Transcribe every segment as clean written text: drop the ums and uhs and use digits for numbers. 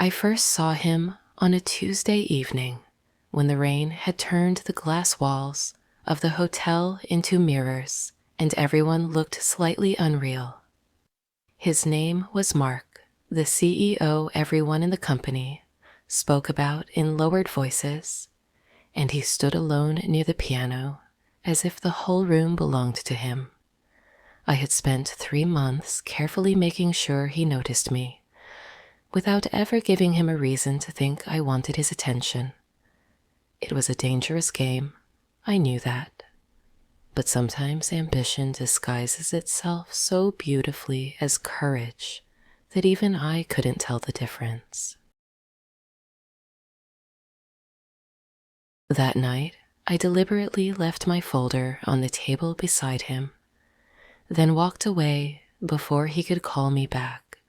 I first saw him on a Tuesday evening when the rain had turned the glass walls of the hotel into mirrors and everyone looked slightly unreal. His name was Mark, the CEO everyone in the company spoke about in lowered voices, and he stood alone near the piano as if the whole room belonged to him. I had spent 3 months carefully making sure he noticed me, without ever giving him a reason to think I wanted his attention. It was a dangerous game, I knew that. But sometimes ambition disguises itself so beautifully as courage that even I couldn't tell the difference. That night, I deliberately left my folder on the table beside him, then walked away before he could call me back.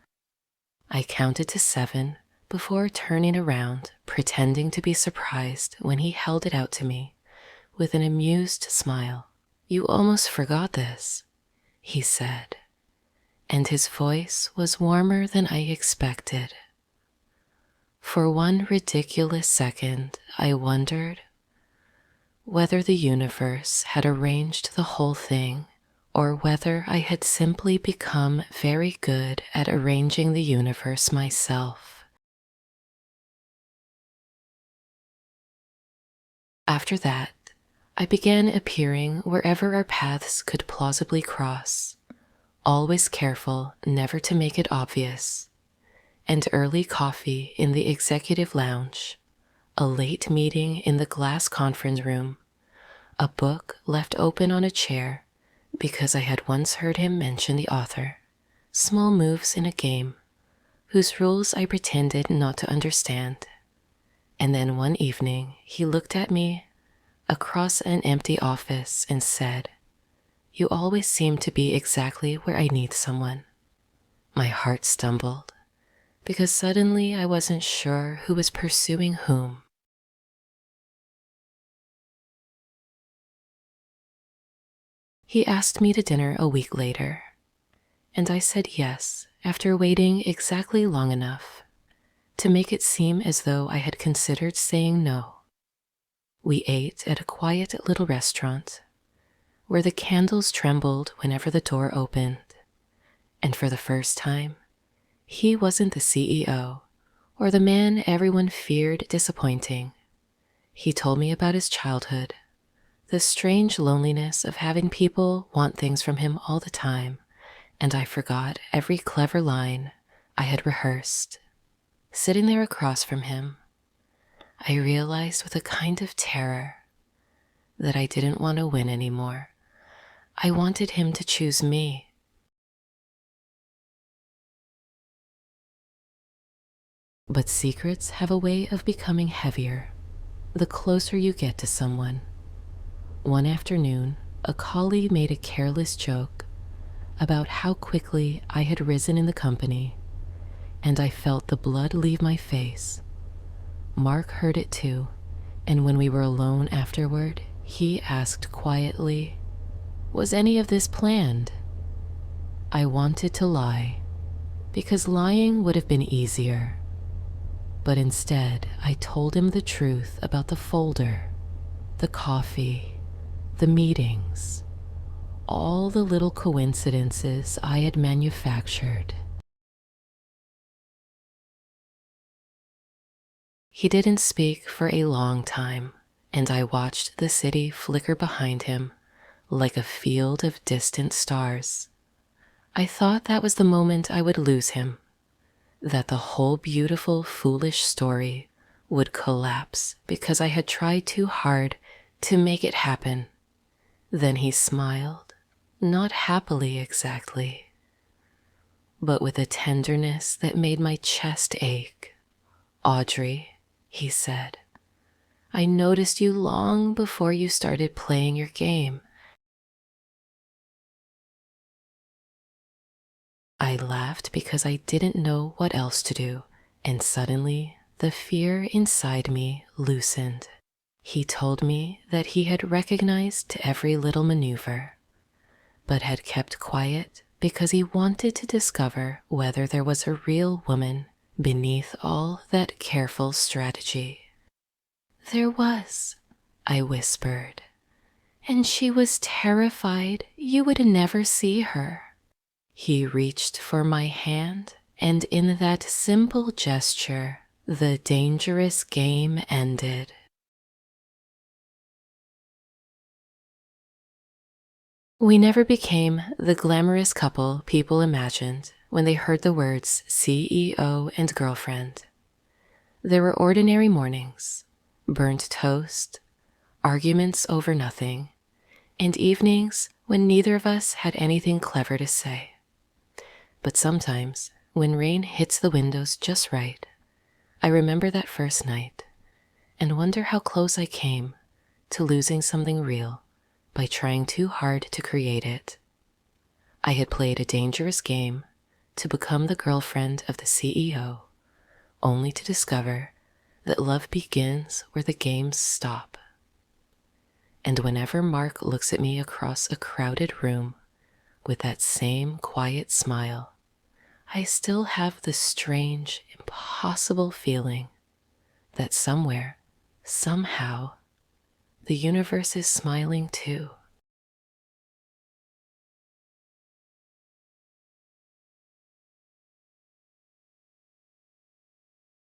I counted to 7 before turning around, pretending to be surprised when he held it out to me with an amused smile. "You almost forgot this," he said, and his voice was warmer than I expected. For one ridiculous second, I wondered whether the universe had arranged the whole thing or whether I had simply become very good at arranging the universe myself. After that, I began appearing wherever our paths could plausibly cross, always careful never to make it obvious, and early coffee in the executive lounge, a late meeting in the glass conference room, a book left open on a chair because I had once heard him mention the author, small moves in a game whose rules I pretended not to understand. And then one evening he looked at me across an empty office and said, "You always seem to be exactly where I need someone." My heart stumbled because suddenly I wasn't sure who was pursuing whom. He asked me to dinner a week later, and I said yes after waiting exactly long enough to make it seem as though I had considered saying no. We ate at a quiet little restaurant where the candles trembled whenever the door opened, and for the first time, he wasn't the CEO or the man everyone feared disappointing. He told me about his childhood, the strange loneliness of having people want things from him all the time, and I forgot every clever line I had rehearsed. Sitting there across from him, I realized with a kind of terror that I didn't want to win anymore. I wanted him to choose me. But secrets have a way of becoming heavier the closer you get to someone. One afternoon, a colleague made a careless joke about how quickly I had risen in the company, and I felt the blood leave my face. Mark heard it too, and when we were alone afterward, he asked quietly, "Was any of this planned?" I wanted to lie, because lying would have been easier. But instead, I told him the truth about the folder, the coffee, the meetings, all the little coincidences I had manufactured. He didn't speak for a long time, and I watched the city flicker behind him like a field of distant stars. I thought that was the moment I would lose him, that the whole beautiful, foolish story would collapse because I had tried too hard to make it happen. Then he smiled, not happily exactly, but with a tenderness that made my chest ache. "Audrey," he said, "I noticed you long before you started playing your game." I laughed because I didn't know what else to do, and suddenly the fear inside me loosened. He told me that he had recognized every little maneuver, but had kept quiet because he wanted to discover whether there was a real woman beneath all that careful strategy. There was, I whispered, and she was terrified you would never see her. He reached for my hand, and in that simple gesture, the dangerous game ended. We never became the glamorous couple people imagined when they heard the words CEO and girlfriend. There were ordinary mornings, burnt toast, arguments over nothing, and evenings when neither of us had anything clever to say. But sometimes, when rain hits the windows just right, I remember that first night and wonder how close I came to losing something real by trying too hard to create it. I had played a dangerous game to become the girlfriend of the CEO, only to discover that love begins where the games stop. And whenever Mark looks at me across a crowded room with that same quiet smile, I still have the strange, impossible feeling that somewhere, somehow, the universe is smiling too.